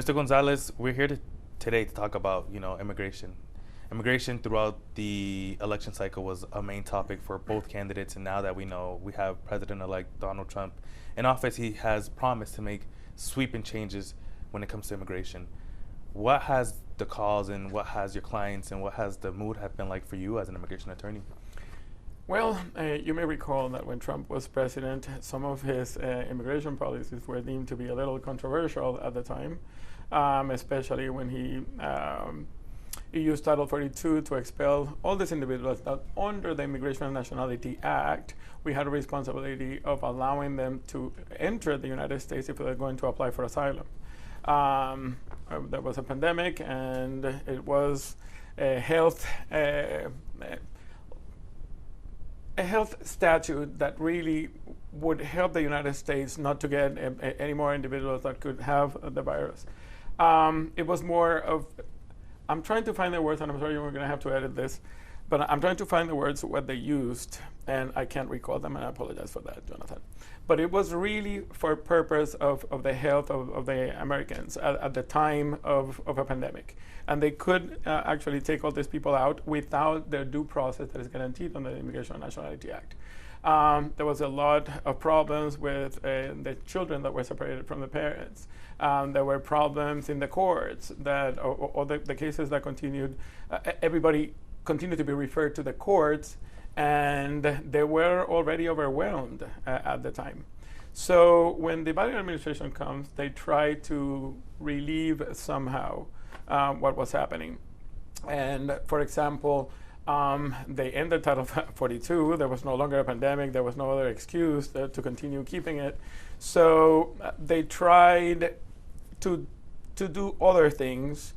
Mr. Gonzalez, we're here today to talk about, immigration. Immigration throughout the election cycle was a main topic for both candidates, and now that we know we have President-elect Donald Trump in office, he has promised to make sweeping changes when it comes to immigration. What has the cause and what has your clients and what has the mood have been like for you as an immigration attorney? Well, you may recall that when Trump was president, some of his immigration policies were deemed to be a little controversial at the time, especially when he used Title 42 to expel all these individuals that under the Immigration and Nationality Act, we had a responsibility of allowing them to enter the United States if they're going to apply for asylum. There was a pandemic, and it was a health statute that really would help the United States not to get any more individuals that could have the virus. It was more of, I'm trying to find the words, and I'm sorry we're going to have to edit this, but I'm trying to find the words what they used, and I can't recall them, and I apologize for that, Jonathan. But it was really for purpose of the health of the Americans at the time of a pandemic. And they could actually take all these people out without the due process that is guaranteed under the Immigration and Nationality Act. There was a lot of problems with the children that were separated from the parents. There were problems in the courts that, or the cases that continued, everybody continued to be referred to the courts, and they were already overwhelmed at the time. So when the Biden administration comes, they try to relieve somehow what was happening. And for example, they ended Title 42. There was no longer a pandemic. There was no other excuse to continue keeping it. So they tried to do other things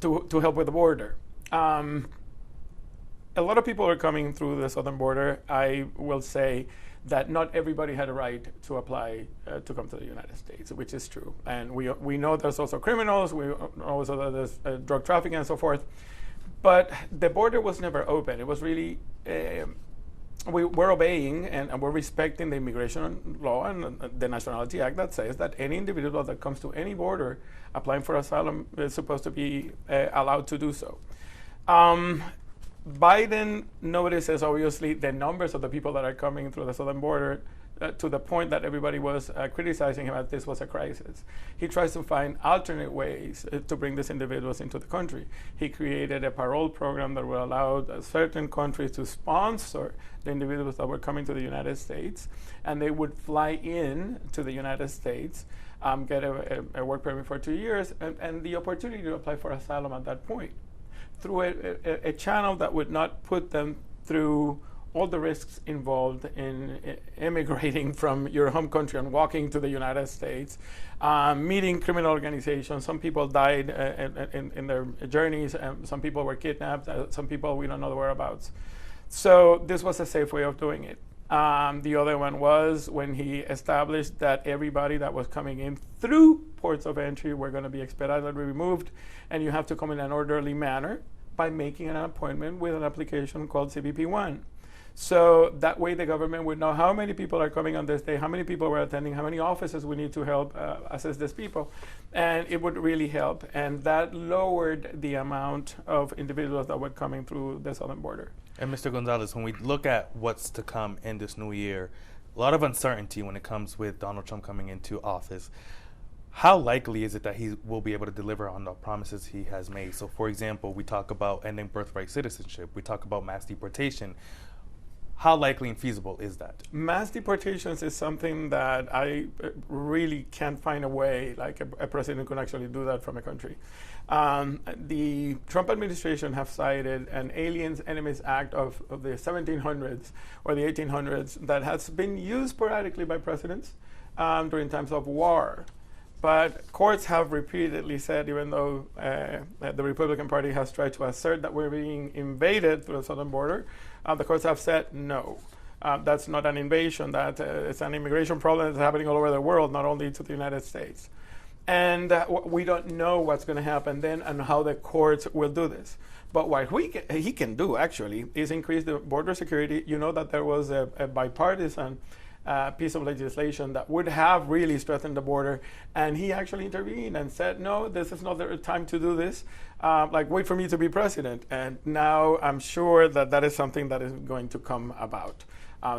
to help with the border. A lot of people are coming through the southern border. I will say that not everybody had a right to apply to come to the United States, which is true. And we know there's also criminals. We know also there's drug trafficking and so forth. But the border was never open. It was really, we're obeying and we're respecting the immigration law and the Nationality Act that says that any individual that comes to any border applying for asylum is supposed to be allowed to do so. Biden notices, obviously, the numbers of the people that are coming through the southern border to the point that everybody was criticizing him as this was a crisis. He tries to find alternate ways to bring these individuals into the country. He created a parole program that would allow certain countries to sponsor the individuals that were coming to the United States, and they would fly in to the United States, get a work permit for 2 years, and the opportunity to apply for asylum at that point, through a channel that would not put them through all the risks involved in immigrating from your home country and walking to the United States, meeting criminal organizations. Some people died in their journeys, and some people were kidnapped, some people we don't know the whereabouts. So this was a safe way of doing it. The other one was when he established that everybody that was coming in through ports of entry were going to be expeditiously removed, and you have to come in an orderly manner by making an appointment with an application called CBP-1. So that way the government would know how many people are coming on this day, how many people were attending, how many offices we need to help assess these people, and it would really help. And that lowered the amount of individuals that were coming through the southern border. And Mr. Gonzalez, when we look at what's to come in this new year, a lot of uncertainty when it comes with Donald Trump coming into office. How likely is it that he will be able to deliver on the promises he has made? So, for example, we talk about ending birthright citizenship. We talk about mass deportation. How likely and feasible is that? Mass deportations is something that I really can't find a way, like a president could actually do that from a country. The Trump administration have cited an Aliens Enemies Act of the 1700s or the 1800s that has been used sporadically by presidents during times of war. But courts have repeatedly said, even though the Republican Party has tried to assert that we're being invaded through the southern border, the courts have said no. That's not an invasion. That it's an immigration problem that's happening all over the world, not only to the United States. And we don't know what's going to happen then and how the courts will do this. But what he can do, actually, is increase the border security. You know that there was a bipartisan piece of legislation that would have really strengthened the border. And he actually intervened and said, no, this is not the time to do this. Like, wait for me to be president. And now I'm sure that that is something that is going to come about.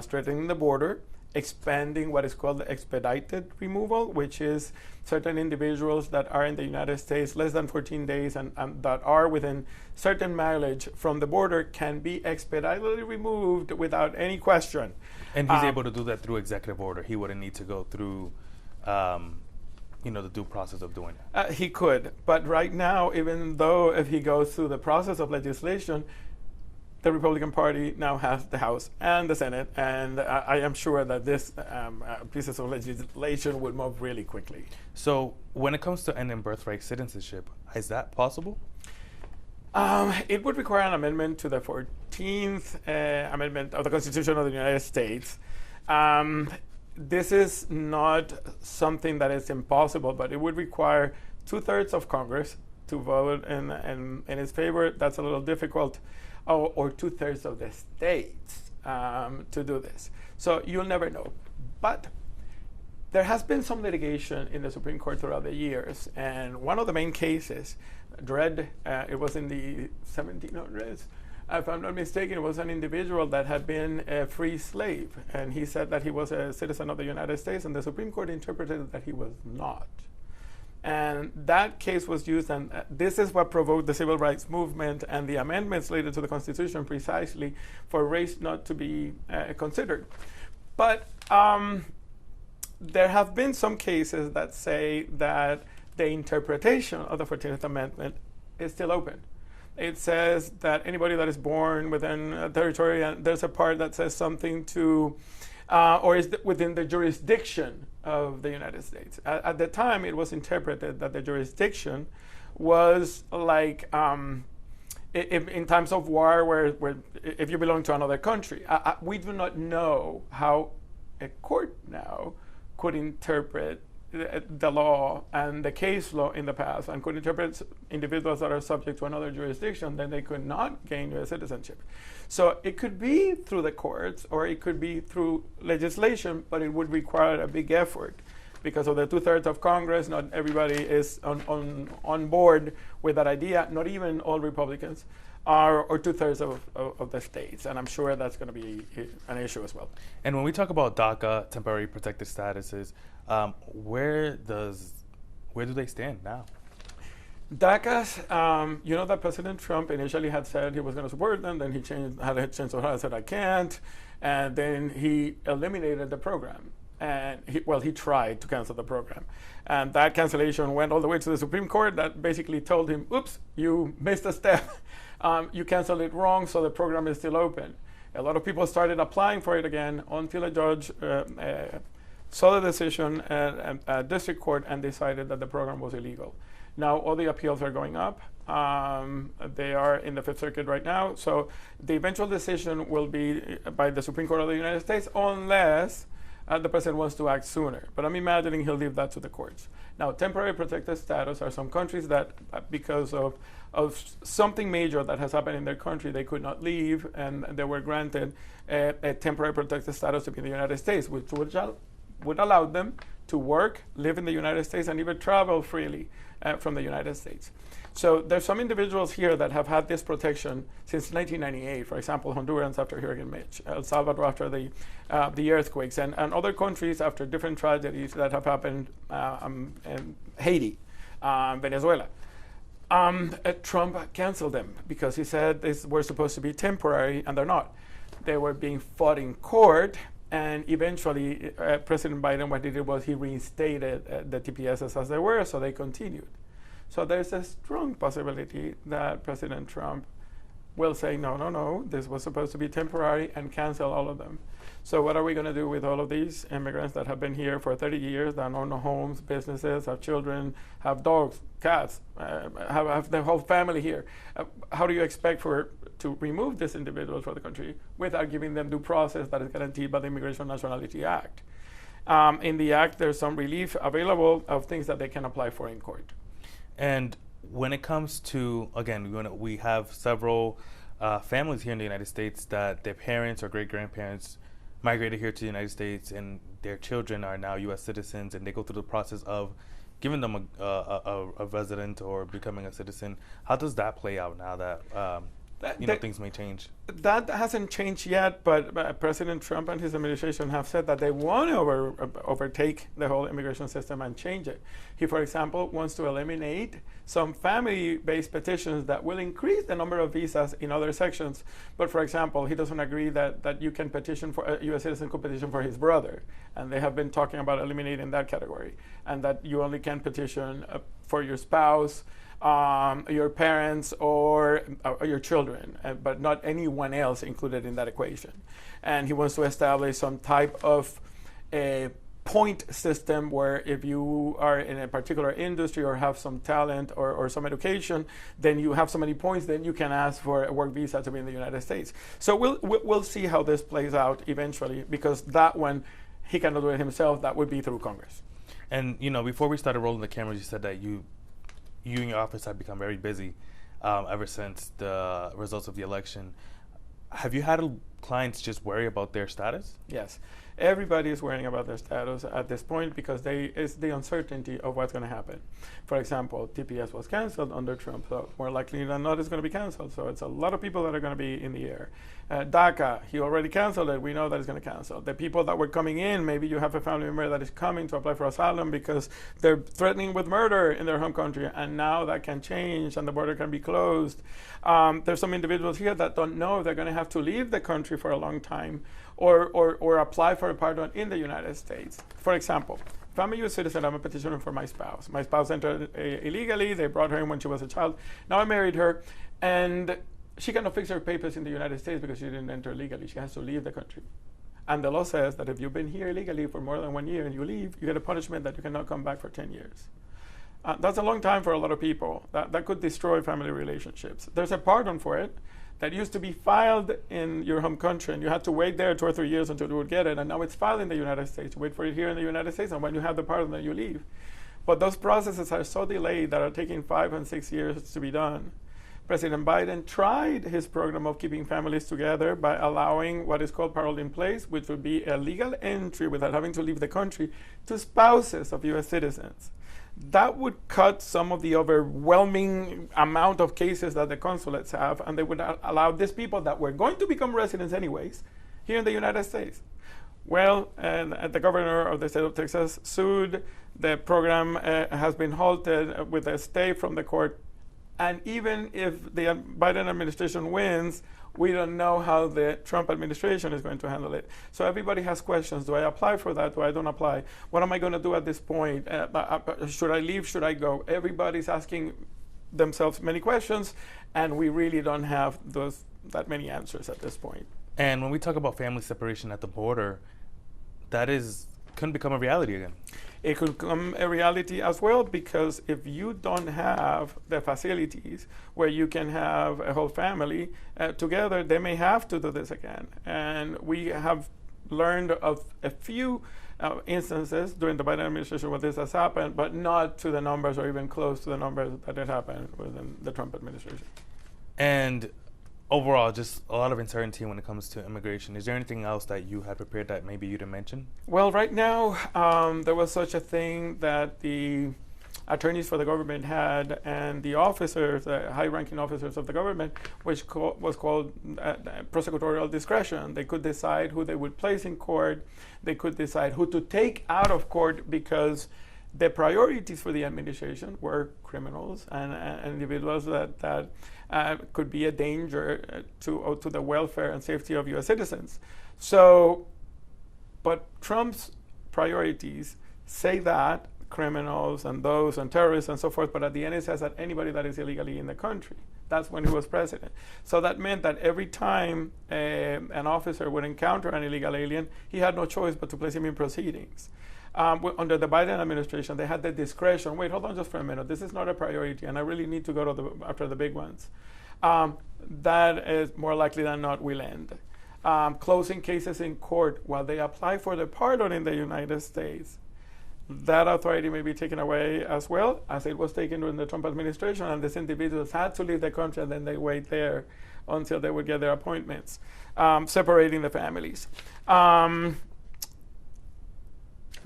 Strengthening the border, expanding what is called the expedited removal, which is certain individuals that are in the United States less than 14 days and that are within certain mileage from the border can be expeditedly removed without any question. And he's able to do that through executive order. He wouldn't need to go through, the due process of doing it. He could, but right now, even though if he goes through the process of legislation, the Republican Party now has the House and the Senate, and I am sure that this pieces of legislation would move really quickly. So when it comes to ending birthright citizenship, is that possible? It would require an amendment to the 14th Amendment of the Constitution of the United States. This is not something that is impossible, but it would require 2/3 of Congress to vote in its favor. That's a little difficult. Or 2/3 of the states to do this. So you'll never know. But there has been some litigation in the Supreme Court throughout the years. And one of the main cases, Raed, it was in the 1700s, if I'm not mistaken, it was an individual that had been a free slave. And he said that he was a citizen of the United States, and the Supreme Court interpreted that he was not. And that case was used, and this is what provoked the civil rights movement and the amendments later to the Constitution, precisely for race not to be considered. But there have been some cases that say that the interpretation of the 14th Amendment is still open. It says that anybody that is born within a territory, and there's a part that says something to, or is within the jurisdiction of the United States. At the time, it was interpreted that the jurisdiction was like in times of war, where if you belong to another country. We do not know how a court now could interpret the law and the case law in the past, and could interpret individuals that are subject to another jurisdiction, then they could not gain U.S. citizenship. So it could be through the courts, or it could be through legislation, but it would require a big effort because of the 2/3 of Congress. Not everybody is on board with that idea, not even all Republicans, or 2/3 of the states. And I'm sure that's going to be an issue as well. And when we talk about DACA, temporary protected statuses, where do they stand now? DACAs, that President Trump initially had said he was going to support them, then he had a change of heart and said, I can't, and then he eliminated the program. And he tried to cancel the program. And that cancellation went all the way to the Supreme Court that basically told him, oops, you missed a step. You canceled it wrong, so the program is still open. A lot of people started applying for it again until a judge saw the decision at district court and decided that the program was illegal. Now all the appeals are going up. They are in the Fifth Circuit right now. So the eventual decision will be by the Supreme Court of the United States, unless the president wants to act sooner. But I'm imagining he'll leave that to the courts. Now, temporary protected status are some countries that, because of something major that has happened in their country, they could not leave, and they were granted a temporary protected status to be in the United States, which would allow them to work, live in the United States, and even travel freely from the United States. So there's some individuals here that have had this protection since 1998. For example, Hondurans after Hurricane Mitch, El Salvador after the earthquakes, and other countries after different tragedies that have happened, in Haiti, Venezuela. Trump canceled them because he said they were supposed to be temporary, and they're not. They were being fought in court, and eventually President Biden, what he did was he reinstated the TPSs as they were, so they continued. So there's a strong possibility that President Trump will say, no, this was supposed to be temporary, and cancel all of them. So what are we going to do with all of these immigrants that have been here for 30 years, that own homes, businesses, have children, have dogs, cats, have their whole family here? How do you expect to remove these individuals from the country without giving them due process that is guaranteed by the Immigration Nationality Act? In the Act, there's some relief available of things that they can apply for in court. And when it comes to, again, we have several families here in the United States that their parents or great-grandparents migrated here to the United States and their children are now U.S. citizens, and they go through the process of giving them a resident or becoming a citizen. How does that play out now that things may change? That hasn't changed yet, but President Trump and his administration have said that they want to overtake the whole immigration system and change it. He, for example, wants to eliminate some family-based petitions that will increase the number of visas in other sections. But for example, he doesn't agree that you can petition for a U.S. citizen could petition for his brother, and they have been talking about eliminating that category, and that you only can petition for your spouse, your parents, or your children, but not anyone else included in that equation. And he wants to establish some type of a point system where if you are in a particular industry or have some talent or some education, then you have so many points, then you can ask for a work visa to be in the United States. So we'll see how this plays out eventually, because that one, he cannot do it himself. That would be through Congress. And before we started rolling the cameras, you said that you and your office have become very busy ever since the results of the election. Have you had clients just worry about their status? Yes. Everybody is worrying about their status at this point because it's the uncertainty of what's going to happen. For example, TPS was canceled under Trump, so more likely than not it's going to be canceled. So it's a lot of people that are going to be in the air. DACA, he already canceled it. We know that he's going to cancel. The people that were coming in, maybe you have a family member that is coming to apply for asylum because they're threatening with murder in their home country, and now that can change and the border can be closed. There's some individuals here that don't know if they're going to have to leave the country for a long time or apply for a pardon in the United States. For example, if I'm a U.S. citizen, I'm a petitioner for my spouse. My spouse entered illegally. They brought her in when she was a child. Now I married her, and she cannot fix her papers in the United States because she didn't enter legally. She has to leave the country. And the law says that if you've been here illegally for more than 1 year and you leave, you get a punishment that you cannot come back for 10 years. That's a long time for a lot of people. That could destroy family relationships. There's a pardon for it that used to be filed in your home country, and you had to wait there 2 or 3 years until you would get it, and now it's filed in the United States. You wait for it here in the United States, and when you have the pardon, then you leave. But those processes are so delayed that are taking 5 and 6 years to be done. President Biden tried his program of keeping families together by allowing what is called parole in place, which would be a legal entry without having to leave the country, to spouses of U.S. citizens. That would cut some of the overwhelming amount of cases that the consulates have, and they would allow these people that were going to become residents anyways here in the United States. Well, and the governor of the state of Texas sued. The program has been halted with a stay from the court. And even if the Biden administration wins, we don't know how the Trump administration is going to handle it. So everybody has questions. Do I apply for that? Do I don't apply? What am I going to do at this point? Should I leave? Should I go? Everybody's asking themselves many questions, and we really don't have that many answers at this point. And when we talk about family separation at the border, that couldn't become a reality again. It could become a reality as well, because if you don't have the facilities where you can have a whole family together, they may have to do this again. And we have learned of a few instances during the Biden administration where this has happened, but not to the numbers or even close to the numbers that it happened within the Trump administration. And overall, just a lot of uncertainty when it comes to immigration. Is there anything else that you had prepared that maybe you didn't mention? Well, right now, there was such a thing that the attorneys for the government had, and the officers, the high-ranking officers of the government, which was called prosecutorial discretion. They could decide who they would place in court. They could decide who to take out of court, because the priorities for the administration were criminals and individuals that could be a danger to the welfare and safety of U.S. citizens. So, but Trump's priorities say that criminals and those and terrorists and so forth, but at the end it says that anybody that is illegally in the country. That's when he was president. So that meant that every time an officer would encounter an illegal alien, he had no choice but to place him in proceedings. Under the Biden administration, they had the discretion. Wait, hold on just for a minute. This is not a priority, and I really need to go after the big ones. That is more likely than not will end. Closing cases in court while they apply for the pardon in the United States. that authority may be taken away as well, as it was taken during the Trump administration, and these individuals had to leave the country and then they wait there until they would get their appointments, separating the families. The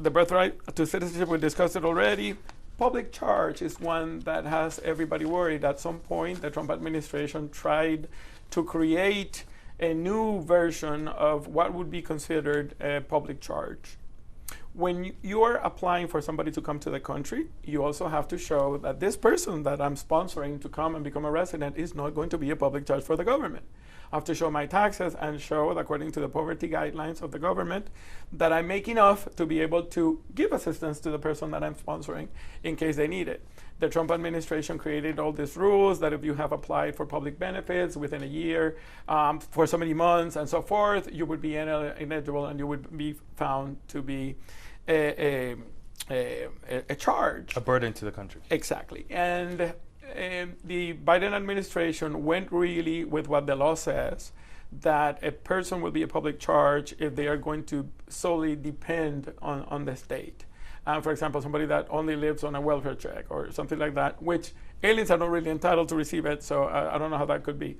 birthright to citizenship, we discussed it already. Public charge is one that has everybody worried. At some point, the Trump administration tried to create a new version of what would be considered a public charge. When you are applying for somebody to come to the country, you also have to show that this person that I'm sponsoring to come and become a resident is not going to be a public charge for the government. I have to show my taxes and show, according to the poverty guidelines of the government, that I make enough to be able to give assistance to the person that I'm sponsoring in case they need it. The Trump administration created all these rules that if you have applied for public benefits within a year, for so many months and so forth, you would be ineligible and you would be found to be a charge. A burden to the country. Exactly. And the Biden administration went really with what the law says, that a person will be a public charge if they are going to solely depend on the state. For example, somebody that only lives on a welfare check or something like that, which aliens are not really entitled to receive it, so I don't know how that could be.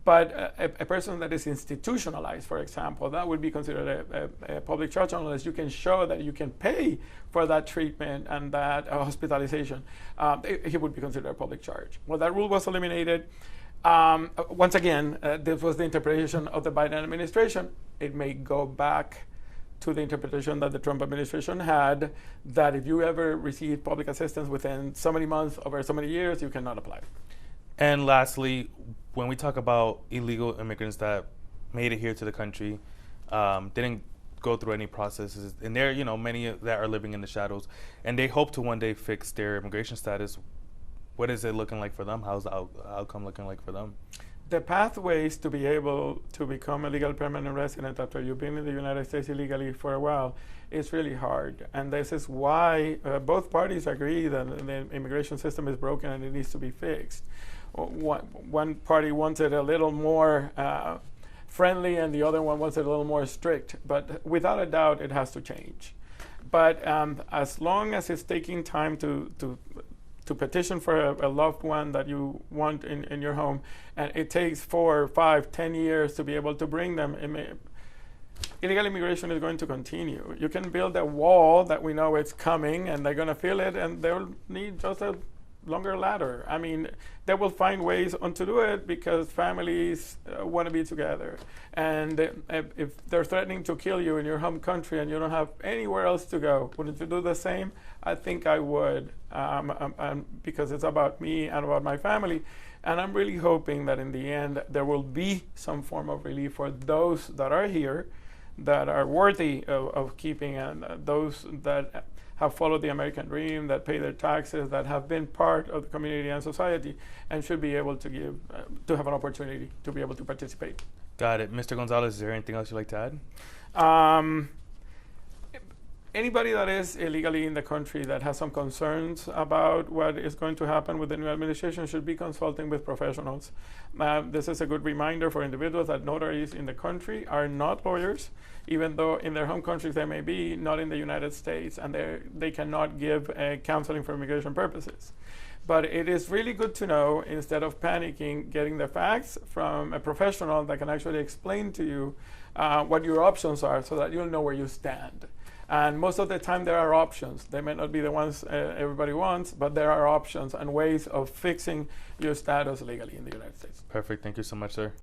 But a person that is institutionalized, for example, that would be considered a public charge unless you can show that you can pay for that treatment and that hospitalization. He would be considered a public charge. Well, that rule was eliminated. Once again, this was the interpretation of the Biden administration. It may go back to the interpretation that the Trump administration had, that if you ever receive public assistance within so many months, over so many years, you cannot apply. And lastly, when we talk about illegal immigrants that made it here to the country, didn't go through any processes, and there, many that are living in the shadows, and they hope to one day fix their immigration status, what is it looking like for them? How's the outcome looking like for them? The pathways to be able to become a legal permanent resident after you've been in the United States illegally for a while is really hard. And this is why both parties agree that the immigration system is broken and it needs to be fixed. One party wants it a little more friendly and the other one wants it a little more strict. But without a doubt, it has to change. But as long as it's taking time to petition for a loved one that you want in your home, and it takes 4, 5, 10 years to be able to bring them, illegal immigration is going to continue. You can build a wall that we know it's coming and they're going to feel it, and they'll need just a longer ladder. I mean, they will find ways on to do it because families want to be together. And if they're threatening to kill you in your home country and you don't have anywhere else to go, wouldn't you do the same? I think I would, because it's about me and about my family. And I'm really hoping that in the end, there will be some form of relief for those that are here, that are worthy of keeping, and those that have followed the American dream, that pay their taxes, that have been part of the community and society, and should be able to have an opportunity to be able to participate. Got it. Mr. Gonzalez, is there anything else you'd like to add? Anybody that is illegally in the country that has some concerns about what is going to happen with the new administration should be consulting with professionals. This is a good reminder for individuals that notaries in the country are not lawyers, even though in their home countries they may be, not in the United States, and they cannot give counseling for immigration purposes. But it is really good to know, instead of panicking, getting the facts from a professional that can actually explain to you what your options are so that you'll know where you stand. And most of the time there are options. They may not be the ones everybody wants, but there are options and ways of fixing your status legally in the United States. Perfect. Thank you so much, sir.